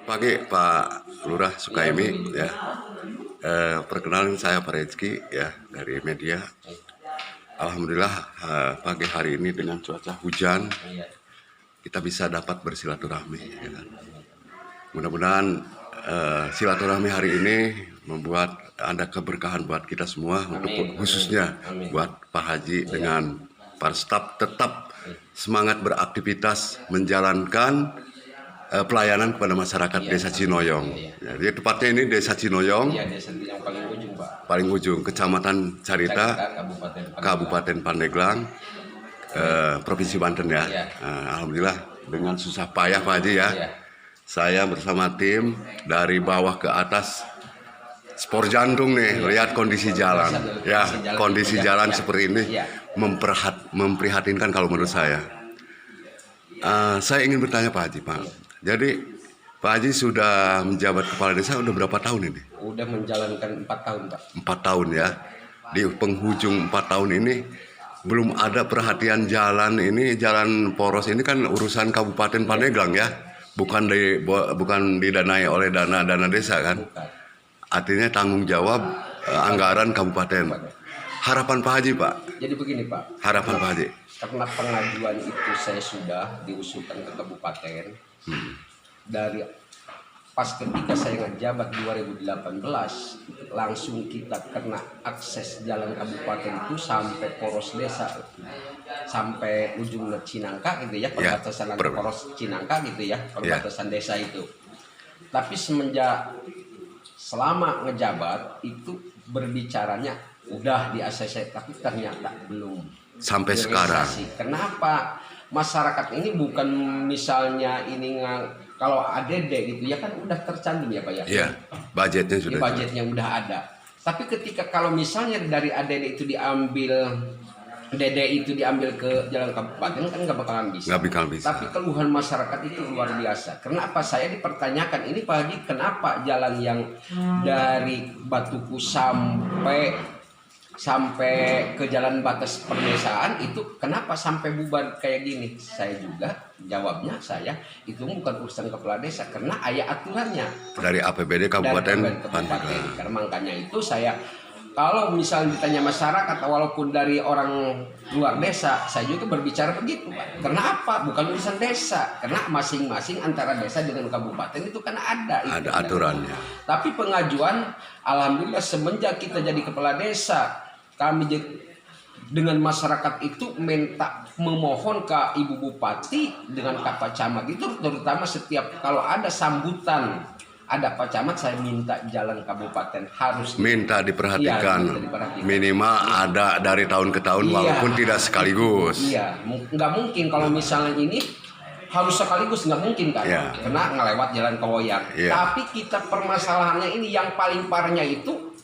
Pagi Pak Lurah Sukaimi ya. Perkenalkan saya Pak Rezki ya dari media. Alhamdulillah pagi hari ini dengan cuaca hujan kita bisa dapat bersilaturahmi. Ya kan? Mudah-mudahan silaturahmi hari ini membuat ada keberkahan buat kita semua, untuk khususnya buat Pak Haji dengan para staf tetap semangat beraktivitas menjalankan pelayanan kepada masyarakat Desa Cinoyong. Jadi tepatnya ini Desa Cinoyong, desa yang paling ujung, Pak. Paling ujung, Kecamatan Carita, Kabupaten Pandeglang, Provinsi Banten ya. Alhamdulillah dengan susah payah Pak Haji ya. Saya bersama tim dari bawah ke atas spor jantung nih, lihat kondisi jalan. Ya, kondisi jalan seperti ini memprihatinkan kalau menurut saya. Saya ingin bertanya Pak Haji, Pak. Jadi Pak Haji sudah menjabat kepala desa udah berapa tahun ini? Udah menjalankan 4 tahun, Pak. 4 tahun ya. Di penghujung 4 tahun ini belum ada perhatian jalan ini, jalan poros ini kan urusan Kabupaten Pandeglang ya. Bukan didanai oleh dana desa kan? Bukan. Artinya tanggung jawab anggaran kabupaten. Harapan Pak Haji, Pak. Jadi begini, Pak. Harapan Pak Haji. Karena pengajuan itu saya sudah diusulkan ke kabupaten. Dari pas ketika saya ngejabat 2018, langsung kita kena akses jalan kabupaten itu sampai poros desa, sampai ujung Cinangka gitu ya, perbatasan poros Cinangka gitu ya, perbatasan desa itu. Tapi selama ngejabat itu berbicaranya udah di ACC, tapi ternyata belum sampai sekarang. Kenapa? Masyarakat ini bukan misalnya ini kalau ADD gitu ya kan udah tercantum ya Pak ya. Iya, budgetnya sudah. Budgetnya udah ada. Tapi ketika kalau misalnya dari ADD itu diambil, DD itu diambil ke jalan kabupaten kan nggak bakalan bisa. Nggak bakal bisa. Tapi keluhan masyarakat itu luar biasa. Kenapa saya dipertanyakan ini Pak Haji, kenapa jalan yang dari Batuku sampai ke jalan batas perdesaan itu kenapa sampai bubar kayak gini? Saya juga jawabnya itu bukan urusan kepala desa karena ada aturannya dari APBD Kabupaten Pandeglang. Karena makanya itu saya kalau misalnya ditanya masyarakat walaupun dari orang luar desa, saya juga berbicara begitu Pak. Karena apa? Bukan urusan desa, karena masing-masing antara desa dengan kabupaten itu kan ada aturannya. Tapi pengajuan alhamdulillah semenjak kita jadi kepala desa, kami dengan masyarakat itu memohon ke Ibu Bupati dengan Kak Pak Camat itu, terutama setiap kalau ada sambutan ada Pak Camat, saya minta jalan kabupaten harus diperhatikan. Minimal ada dari tahun ke tahun walaupun tidak sekaligus. Iya, nggak mungkin kalau misalnya ini harus sekaligus, nggak mungkin kan, karena ngelewat jalan Kewoyang. Tapi kita permasalahannya ini yang paling parahnya itu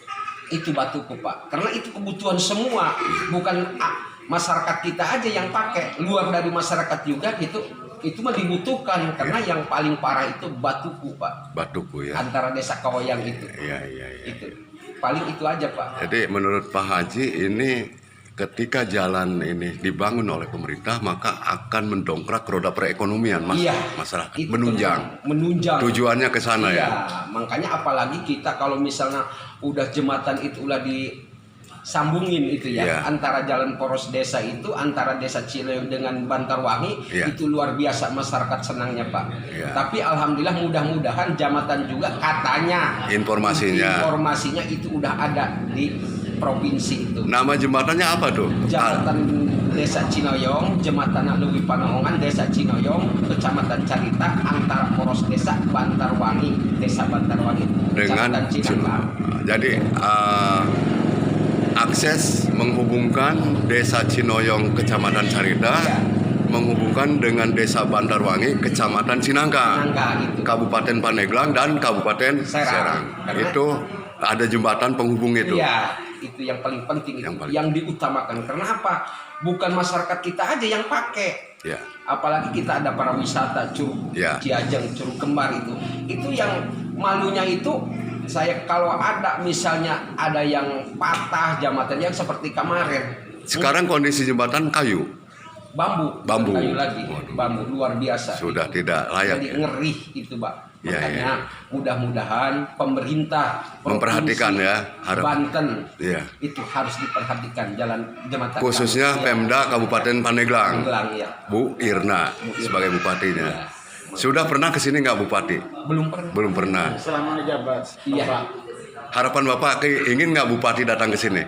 Batuku Pak, karena itu kebutuhan semua, bukan masyarakat kita aja yang pakai, luar dari masyarakat juga itu mah dibutuhkan karena yang paling parah itu Batuku Pak. Batuku ya. Antara desa Kewoyang itu. Iya. Itu paling itu aja Pak. Jadi menurut Pak Haji ini ketika jalan ini dibangun oleh pemerintah maka akan mendongkrak roda perekonomian masyarakat. Menunjang. Tujuannya ke sana ya. Makanya apalagi kita kalau misalnya udah jembatan itu udah disambungin itu antara jalan poros desa itu antara desa Cileung dengan Bantarwangi itu luar biasa masyarakat senangnya Pak. Tapi alhamdulillah mudah-mudahan jembatan juga katanya informasinya itu udah ada di provinsi itu. Nama jembatannya apa tuh? Jembatan Desa Cinoyong, Jembatan Lewi Panaongan, Desa Cinoyong, Kecamatan Carita, antara poros desa Bantarwangi, Desa Bantarwangi dengan Cinangka. Jadi akses menghubungkan Desa Cinoyong, Kecamatan Carita, menghubungkan dengan Desa Bantarwangi, Kecamatan Cinangka, Kabupaten Pandeglang dan Kabupaten Serang. Itu ada jembatan penghubung itu. Iya, itu yang paling penting, yang diutamakan. Karena apa? Bukan masyarakat kita aja yang pakai. Apalagi kita ada para wisata Curug Ciajang, Curug Kembar itu yang malunya itu saya kalau ada misalnya ada yang patah jembatan yang seperti kemarin. Sekarang kondisi jembatan kayu. Bambu. Kayu lagi. Bambu luar biasa. Sudah tidak layak. Jadi ngeri itu Pak. Ya, Makanya mudah-mudahan pemerintah memperhatikan Provinsi ya, harap. Banten Ya. itu harus diperhatikan jalan jembatan Khususnya kami. Pemda Kabupaten Pandeglang, Pandeglang, ya. Bu Irna sebagai bupatinya. Ya. Sudah pernah ke sini nggak Bupati? Belum pernah. Belum pernah. Selama menjabat, Iya. Bapak. Harapan Bapak ingin nggak Bupati datang ke sini?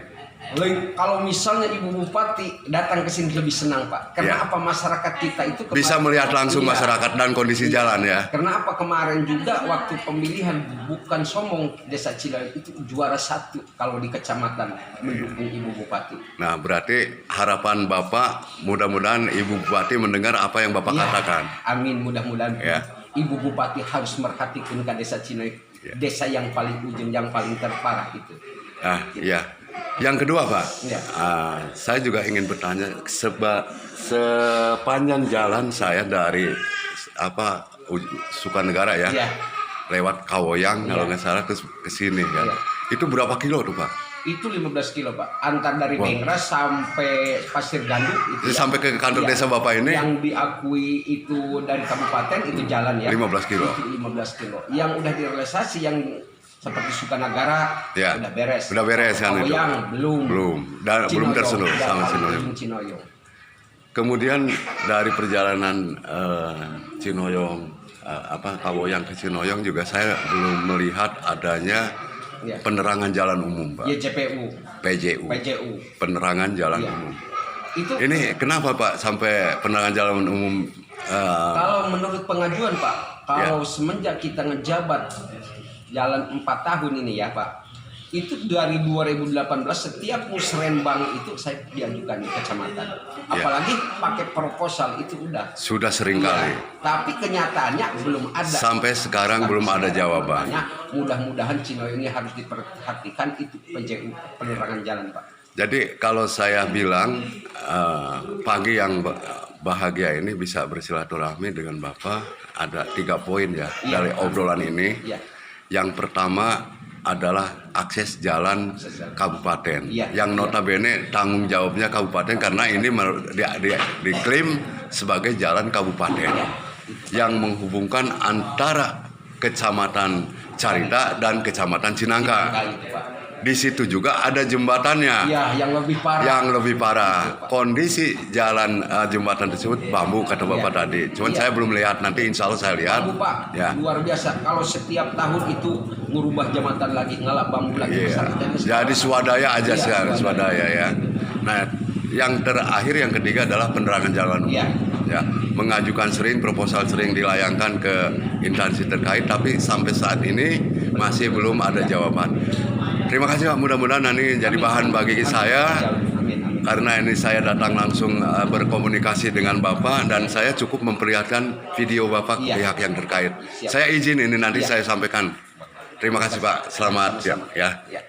Kalau misalnya Ibu Bupati datang ke sini lebih senang, Pak. Karena Ya. apa, masyarakat kita itu kemarin, Bisa melihat langsung Iya. masyarakat dan kondisi jalan ya. Karena apa, kemarin juga waktu pemilihan bukan Somong Desa Ciloyong itu juara 1 kalau di kecamatan mendukung Ibu Bupati. Nah, berarti harapan Bapak mudah-mudahan Ibu Bupati mendengar apa yang Bapak Ya, katakan. amin, mudah-mudahan Ya. Ibu Bupati harus merhatikan ke Desa Ciloyong, Ya. desa yang paling ujung, yang paling terparah itu. Ah, iya. Yang kedua, Pak, Ya. saya juga ingin bertanya sepanjang jalan saya dari Sukanegara ya, Ya. lewat Kawoyang kalau nggak salah ke sini kan. Ya. Itu berapa kilo tuh, Pak? Itu 15 kilo, Pak. Antar dari Wah. Bengras sampai Pasir Ganduk itu. Jadi sampai ke kantor desa Bapak ini? Yang diakui itu dari kabupaten itu jalan ya. 15 kilo. Itu 15 kilo. Yang udah direalisasi yang seperti Sukanagara Ya. udah beres. Udah beres kan itu? Kawoyang belum. Dan belum tersentuh udah sama paling Cinoyong. ujung Cinoyong. Kemudian dari perjalanan Cinoyong, Kawoyang ke Cinoyong juga saya belum melihat adanya Ya. penerangan jalan umum, Pak. YJPU, PJU, PJU. penerangan jalan Ya. umum. Itu Ini kenapa Pak sampai penerangan jalan umum? kalau menurut pengajuan, Pak, Ya. kalau semenjak kita ngejabat jalan 4 tahun ini ya, Pak, itu dari 2018 setiap musrenbang itu saya diajukan di kecamatan. Apalagi pakai proposal itu udah. Sudah sering Iya, kali. tapi kenyataannya belum ada. Sampai sekarang belum ada jawaban. Makanya mudah-mudahan Cinoyong ini harus diperhatikan itu PJU, penerangan jalan, Pak. Jadi kalau saya bilang pagi yang bahagia ini bisa bersilaturahmi dengan Bapak, ada 3 poin ya Iya. dari obrolan ini. Iya. Yang pertama adalah akses jalan kabupaten, Iya, yang notabene tanggung jawabnya kabupaten karena ini diklaim sebagai jalan kabupaten yang menghubungkan antara kecamatan Carita dan kecamatan Cinangka. Nah, itu, Pak. Di situ juga ada jembatannya. Iya, yang lebih parah. Yang lebih parah, kondisi jalan jembatan tersebut bambu kata Bapak Iya. tadi. Cuman Iya. saya belum lihat, nanti insya Allah saya lihat. Bambu, Pak, Ya. luar biasa. Kalau setiap tahun itu ngubah jembatan lagi, ngelap bambu lagi. Iya. Masyarakat Jadi swadaya aja Iya, sekarang, swadaya ya. Nah, yang terakhir yang ketiga adalah penerangan jalan umum. Iya. Ya, mengajukan sering proposal sering dilayangkan ke instansi terkait, tapi sampai saat ini masih belum ada jawaban. Terima kasih Pak, mudah-mudahan nanti jadi bahan bagi saya. Amin. Karena ini saya datang langsung berkomunikasi dengan Bapak dan saya cukup memperlihatkan video Bapak ke Iya. pihak yang terkait. Siap. Saya izin ini nanti Iya. saya sampaikan. Terima kasih Pak, selamat siang ya. Ya.